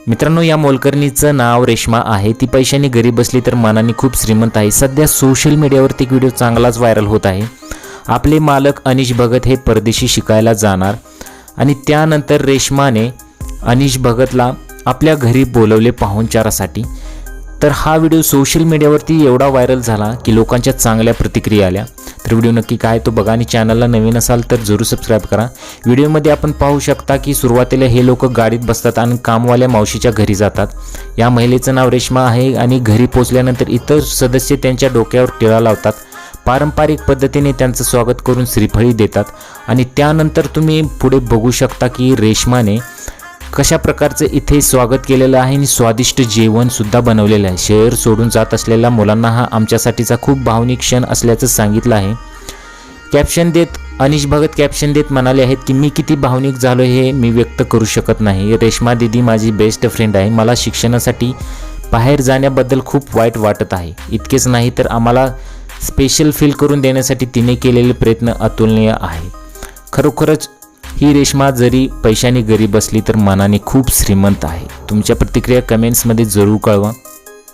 मित्रांनो, या मोलकरणीचं नाव रेश्मा आहे। ती पैशाने गरीब बसली तर मनाने खूप श्रीमंत आहे। सध्या सोशल मीडियावरती एक व्हिडिओ चांगलाच व्हायरल होत आहे। आपले मालक अनिश भगत हे परदेशी शिकायला जाणार आणि त्यानंतर रेश्माने अनिश भगतला आपल्या घरी बोलवले पाहुणचारासाठी। तर हा व्हिडिओ सोशल मीडियावरती एवढा व्हायरल झाला की लोकांच्या चांगल्या प्रतिक्रिया आल्या। तर व्हिडिओ नक्की काय तो बघा आणि चॅनलला नवीन असाल तर जरूर सबस्क्राइब करा। व्हिडिओमध्ये आपण पाहू शकता की सुरुवातीला हे लोक गाडीत बसतात आणि कामवाल्या मावशीच्या घरी जातात। या महिलेचं नाव रेश्मा आहे आणि घरी पोहोचल्यानंतर इतर सदस्य त्यांच्या डोक्यावर टिळा लावतात। पारंपरिक पद्धतीने त्यांचं स्वागत करून श्रीफळी देतात आणि त्यानंतर तुम्ही पुढे बघू शकता की रेश्माने कशा प्रकारचं इथे स्वागत केलेलं आहे आणि स्वादिष्ट जेवण सुद्धा बनवलेलं आहे। शहर सोडून जात असलेल्या मुलांना हा आमच्यासाठीचा खूप भावनिक क्षण असल्याचं सांगितलं आहे। कॅप्शन देत अनिश भगत कॅप्शन देत म्हणाले आहेत की मी किती भावनिक झालो हे मी व्यक्त करू शकत नाही। रेश्मा दीदी माझी बेस्ट फ्रेंड आहे। मला शिक्षणासाठी बाहेर जाण्याबद्दल खूप वाईट वाटत आहे। इतकेच नाही तर आम्हाला स्पेशल फील करून देण्यासाठी तिने केलेले प्रयत्न अतुलनीय आहे। खरोखरच ही रेश्मा जरी पैशाने गरीब असली तर मनाने खूप श्रीमंत आहे। तुमच्या प्रतिक्रिया कमेंट्समध्ये जरूर कळवा।